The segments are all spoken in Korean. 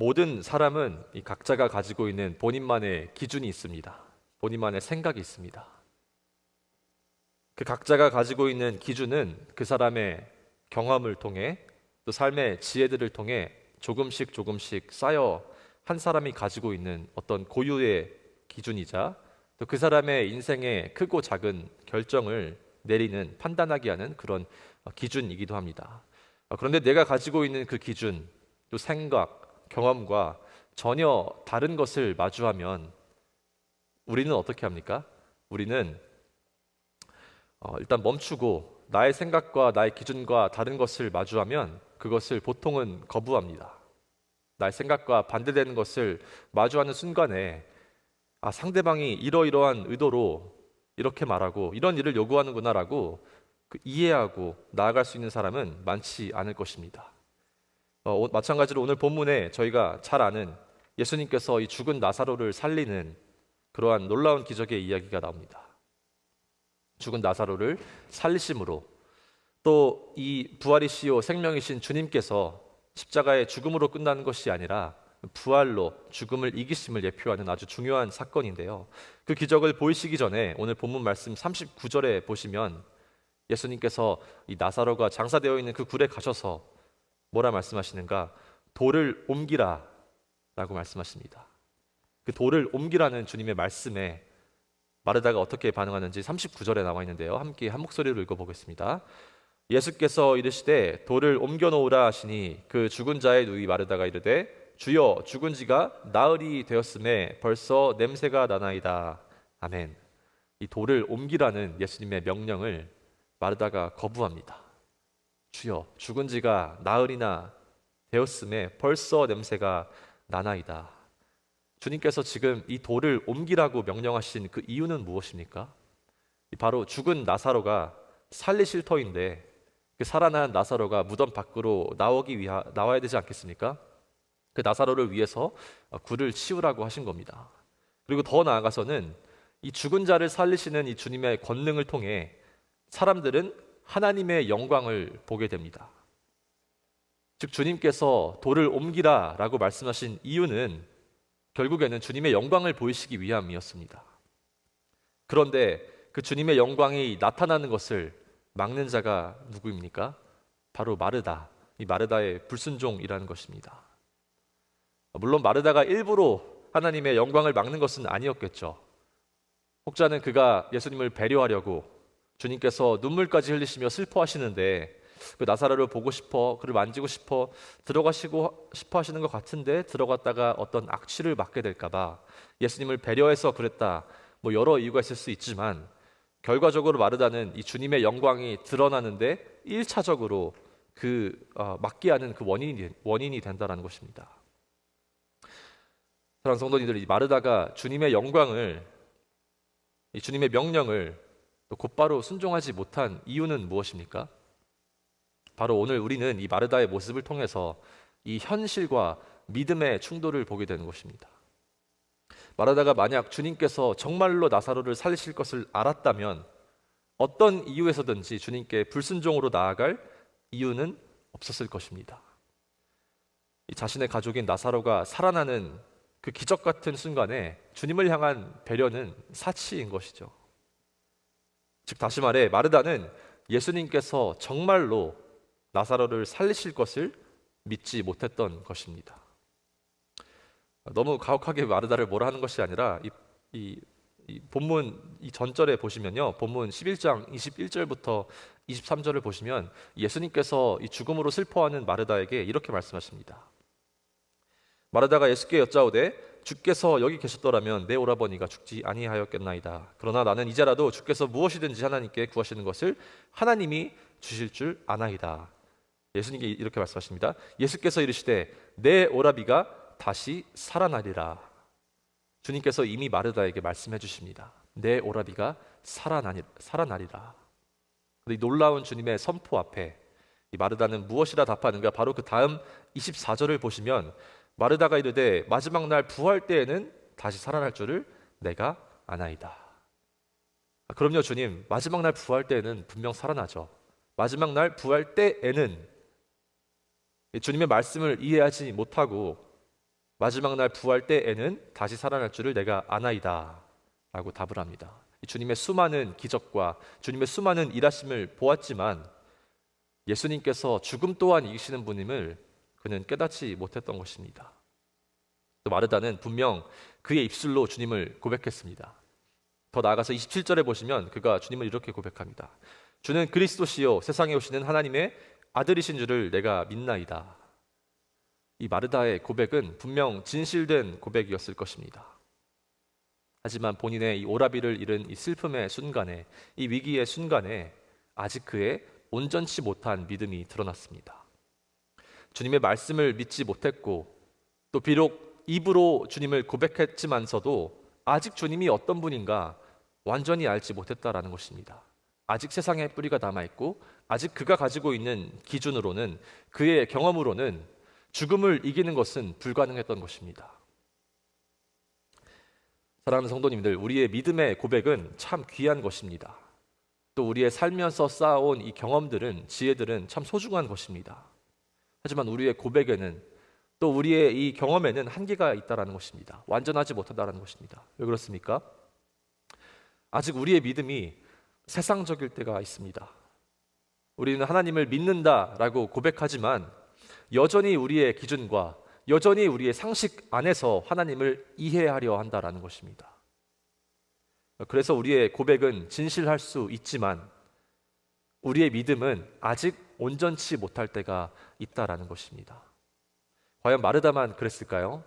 모든 사람은 이 각자가 가지고 있는 본인만의 기준이 있습니다. 본인만의 생각이 있습니다. 그 각자가 가지고 있는 기준은 그 사람의 경험을 통해 또 삶의 지혜들을 통해 조금씩 조금씩 쌓여 한 사람이 가지고 있는 어떤 고유의 기준이자 또 그 사람의 인생의 크고 작은 결정을 내리는 판단하게 하는 그런 기준이기도 합니다. 그런데 내가 가지고 있는 그 기준, 또 생각, 경험과 전혀 다른 것을 마주하면 우리는 어떻게 합니까? 우리는 일단 멈추고 나의 생각과 나의 기준과 다른 것을 마주하면 그것을 보통은 거부합니다. 나의 생각과 반대되는 것을 마주하는 순간에 상대방이 이러이러한 의도로 이렇게 말하고 이런 일을 요구하는구나라고 이해하고 나아갈 수 있는 사람은 많지 않을 것입니다. 마찬가지로 오늘 본문에 저희가 잘 아는 예수님께서 이 죽은 나사로를 살리는 그러한 놀라운 기적의 이야기가 나옵니다. 죽은 나사로를 살리심으로 또 이 부활이시요 생명이신 주님께서 십자가의 죽음으로 끝나는 것이 아니라 부활로 죽음을 이기심을 예표하는 아주 중요한 사건인데요. 그 기적을 보이시기 전에 오늘 본문 말씀 39절에 보시면 예수님께서 이 나사로가 장사되어 있는 그 굴에 가셔서 뭐라 말씀하시는가? 돌을 옮기라 라고 말씀하십니다. 그 돌을 옮기라는 주님의 말씀에 마르다가 어떻게 반응하는지 39절에 나와 있는데요. 함께 한 목소리로 읽어보겠습니다. 예수께서 이르시되 돌을 옮겨 놓으라 하시니 그 죽은 자의 누이 마르다가 이르되 주여 죽은 지가 나흘이 되었음에 벌써 냄새가 나나이다. 아멘. 이 돌을 옮기라는 예수님의 명령을 마르다가 거부합니다. 주여 죽은 지가 나흘이나 되었음에 벌써 냄새가 나나이다. 주님께서 지금 이 돌을 옮기라고 명령하신 그 이유는 무엇입니까? 바로 죽은 나사로가 살리실 터인데 그 살아난 나사로가 무덤 밖으로 나와야 되지 않겠습니까? 그 나사로를 위해서 굴을 치우라고 하신 겁니다. 그리고 더 나아가서는 이 죽은 자를 살리시는 이 주님의 권능을 통해 사람들은 하나님의 영광을 보게 됩니다. 즉 주님께서 돌을 옮기라 라고 말씀하신 이유는 결국에는 주님의 영광을 보이시기 위함이었습니다. 그런데 그 주님의 영광이 나타나는 것을 막는 자가 누구입니까? 바로 마르다, 이 마르다의 불순종이라는 것입니다. 물론 마르다가 일부러 하나님의 영광을 막는 것은 아니었겠죠. 혹자는 그가 예수님을 배려하려고 주님께서 눈물까지 흘리시며 슬퍼하시는데 그 나사로를 보고 싶어, 그를 만지고 싶어 들어가시고 싶어 하시는 것 같은데 들어갔다가 어떤 악취를 맡게 될까봐 예수님을 배려해서 그랬다. 여러 이유가 있을 수 있지만 결과적으로 마르다는 이 주님의 영광이 드러나는데 1차적으로 막게 하는 그 원인이 된다는 것입니다. 사랑하는 성도님들, 이 마르다가 주님의 영광을, 이 주님의 명령을 곧바로 순종하지 못한 이유는 무엇입니까? 바로 오늘 우리는 이 마르다의 모습을 통해서 이 현실과 믿음의 충돌을 보게 되는 것입니다. 마르다가 만약 주님께서 정말로 나사로를 살리실 것을 알았다면 어떤 이유에서든지 주님께 불순종으로 나아갈 이유는 없었을 것입니다. 이 자신의 가족인 나사로가 살아나는 그 기적 같은 순간에 주님을 향한 배려는 사치인 것이죠. 즉 다시 말해 마르다는 예수님께서 정말로 나사로를 살리실 것을 믿지 못했던 것입니다. 너무 가혹하게 마르다를 뭐라 하는 것이 아니라 이 본문 이 전절에 보시면요, 본문 11장 21절부터 23절을 보시면 예수님께서 이 죽음으로 슬퍼하는 마르다에게 이렇게 말씀하십니다. 마르다가 예수께 여짜오되 주께서 여기 계셨더라면 내 오라버니가 죽지 아니하였겠나이다. 그러나 나는 이제라도 주께서 무엇이든지 하나님께 구하시는 것을 하나님이 주실 줄 아나이다. 예수님께 이렇게 말씀하십니다. 예수께서 이르시되 내 오라비가 다시 살아나리라. 주님께서 이미 마르다에게 말씀해 주십니다. 내 오라비가 살아나리라. 이 놀라운 주님의 선포 앞에 이 마르다는 무엇이라 답하는가? 바로 그 다음 24절을 보시면 마르다가 이르되 마지막 날 부활 때에는 다시 살아날 줄을 내가 아나이다. 그럼요 주님, 마지막 날 부활 때에는 분명 살아나죠. 마지막 날 부활 때에는 주님의 말씀을 이해하지 못하고 마지막 날 부활 때에는 다시 살아날 줄을 내가 아나이다 라고 답을 합니다. 주님의 수많은 기적과 주님의 수많은 일하심을 보았지만 예수님께서 죽음 또한 이기시는 분임을 그는 깨닫지 못했던 것입니다. 또 마르다는 분명 그의 입술로 주님을 고백했습니다. 더 나아가서 27절에 보시면 그가 주님을 이렇게 고백합니다. 주는 그리스도시요 세상에 오시는 하나님의 아들이신 줄을 내가 믿나이다. 이 마르다의 고백은 분명 진실된 고백이었을 것입니다. 하지만 본인의 이 오라비를 잃은 이 슬픔의 순간에, 이 위기의 순간에 아직 그의 온전치 못한 믿음이 드러났습니다. 주님의 말씀을 믿지 못했고 또 비록 입으로 주님을 고백했지만서도 아직 주님이 어떤 분인가 완전히 알지 못했다라는 것입니다. 아직 세상에 뿌리가 남아있고 아직 그가 가지고 있는 기준으로는, 그의 경험으로는 죽음을 이기는 것은 불가능했던 것입니다. 사랑하는 성도님들, 우리의 믿음의 고백은 참 귀한 것입니다. 또 우리의 살면서 쌓아온 이 경험들은, 지혜들은 참 소중한 것입니다. 하지만 우리의 고백에는, 또 우리의 이 경험에는 한계가 있다는 것입니다. 완전하지 못하다는 것입니다. 왜 그렇습니까? 아직 우리의 믿음이 세상적일 때가 있습니다. 우리는 하나님을 믿는다라고 고백하지만 여전히 우리의 기준과 여전히 우리의 상식 안에서 하나님을 이해하려 한다라는 것입니다. 그래서 우리의 고백은 진실할 수 있지만 우리의 믿음은 아직 온전치 못할 때가 있다라는 것입니다. 과연 마르다만 그랬을까요?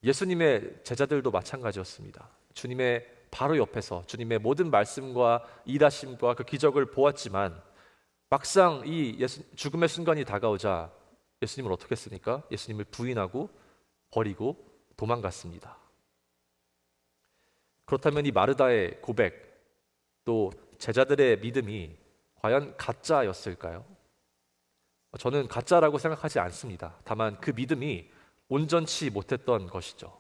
예수님의 제자들도 마찬가지였습니다. 주님의 바로 옆에서 주님의 모든 말씀과 일하심과 그 기적을 보았지만 막상 이 죽음의 순간이 다가오자 예수님을 어떻게 했습니까? 예수님을 부인하고 버리고 도망갔습니다. 그렇다면 이 마르다의 고백, 또 제자들의 믿음이 과연 가짜였을까요? 저는 가짜라고 생각하지 않습니다. 다만 그 믿음이 온전치 못했던 것이죠.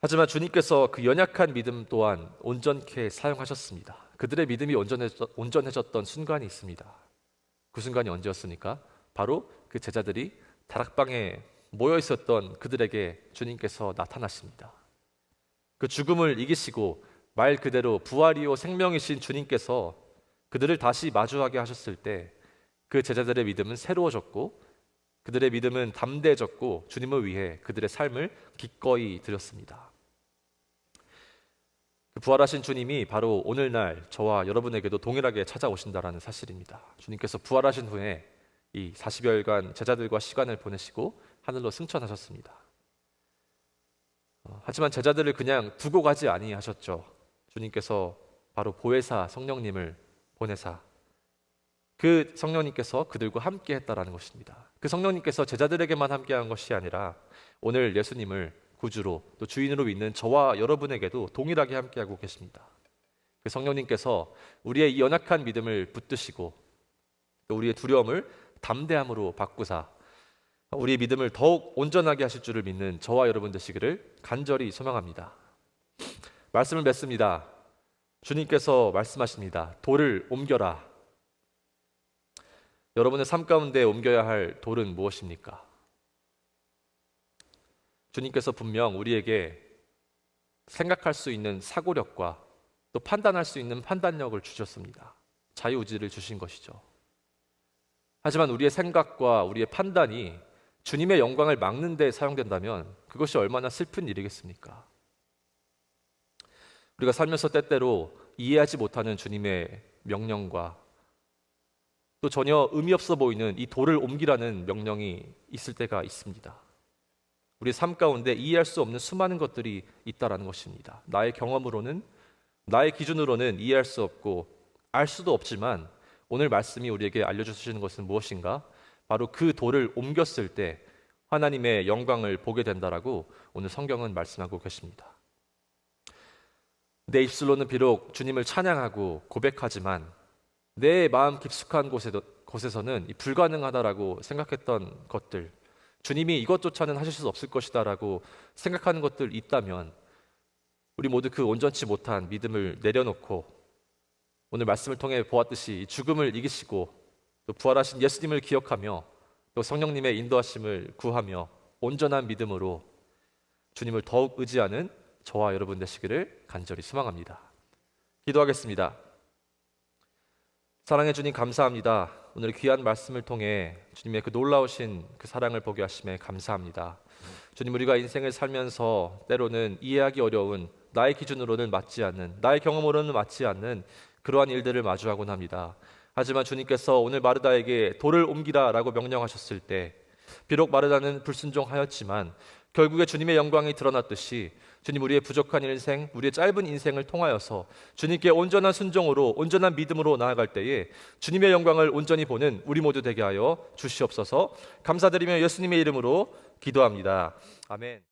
하지만 주님께서 그 연약한 믿음 또한 온전케 사용하셨습니다. 그들의 믿음이 온전해졌던 순간이 있습니다. 그 순간이 언제였습니까? 바로 그 제자들이 다락방에 모여 있었던 그들에게 주님께서 나타나십니다. 그 죽음을 이기시고 말 그대로 부활이요 생명이신 주님께서 그들을 다시 마주하게 하셨을 때 그 제자들의 믿음은 새로워졌고 그들의 믿음은 담대해졌고 주님을 위해 그들의 삶을 기꺼이 드렸습니다. 그 부활하신 주님이 바로 오늘날 저와 여러분에게도 동일하게 찾아오신다라는 사실입니다. 주님께서 부활하신 후에 이 40여일간 제자들과 시간을 보내시고 하늘로 승천하셨습니다. 하지만 제자들을 그냥 두고 가지 아니하셨죠. 주님께서 바로 보혜사 성령님을 보내사 그 성령님께서 그들과 함께 했다라는 것입니다. 그 성령님께서 제자들에게만 함께한 것이 아니라 오늘 예수님을 구주로 또 주인으로 믿는 저와 여러분에게도 동일하게 함께하고 계십니다. 그 성령님께서 우리의 이 연약한 믿음을 붙드시고 또 우리의 두려움을 담대함으로 바꾸사 우리의 믿음을 더욱 온전하게 하실 줄을 믿는 저와 여러분 되시기를 간절히 소망합니다. 말씀을 맺습니다. 주님께서 말씀하십니다. 돌을 옮겨라. 여러분의 삶 가운데 옮겨야 할 돌은 무엇입니까? 주님께서 분명 우리에게 생각할 수 있는 사고력과 또 판단할 수 있는 판단력을 주셨습니다. 자유의지를 주신 것이죠. 하지만 우리의 생각과 우리의 판단이 주님의 영광을 막는 데 사용된다면 그것이 얼마나 슬픈 일이겠습니까? 우리가 살면서 때때로 이해하지 못하는 주님의 명령과 또 전혀 의미 없어 보이는 이 돌을 옮기라는 명령이 있을 때가 있습니다. 우리 삶 가운데 이해할 수 없는 수많은 것들이 있다라는 것입니다. 나의 경험으로는, 나의 기준으로는 이해할 수 없고 알 수도 없지만 오늘 말씀이 우리에게 알려주시는 것은 무엇인가? 바로 그 돌을 옮겼을 때 하나님의 영광을 보게 된다라고 오늘 성경은 말씀하고 계십니다. 내 입술로는 비록 주님을 찬양하고 고백하지만 내 마음 깊숙한 곳에서는 불가능하다라고 생각했던 것들, 주님이 이것조차는 하실 수 없을 것이다라고 생각하는 것들 있다면 우리 모두 그 온전치 못한 믿음을 내려놓고 오늘 말씀을 통해 보았듯이 죽음을 이기시고 또 부활하신 예수님을 기억하며 또 성령님의 인도하심을 구하며 온전한 믿음으로 주님을 더욱 의지하는 저와 여러분 되시기를 간절히 소망합니다. 기도하겠습니다. 사랑해 주님 감사합니다. 오늘 귀한 말씀을 통해 주님의 그 놀라우신 그 사랑을 보게 하심에 감사합니다. 주님, 우리가 인생을 살면서 때로는 이해하기 어려운, 나의 기준으로는 맞지 않는, 나의 경험으로는 맞지 않는 그러한 일들을 마주하곤 합니다. 하지만 주님께서 오늘 마르다에게 돌을 옮기라 라고 명령하셨을 때 비록 마르다는 불순종하였지만 결국에 주님의 영광이 드러났듯이 주님, 우리의 부족한 인생, 우리의 짧은 인생을 통하여서 주님께 온전한 순종으로, 온전한 믿음으로 나아갈 때에 주님의 영광을 온전히 보는 우리 모두 되게 하여 주시옵소서. 감사드리며 예수님의 이름으로 기도합니다. 아멘.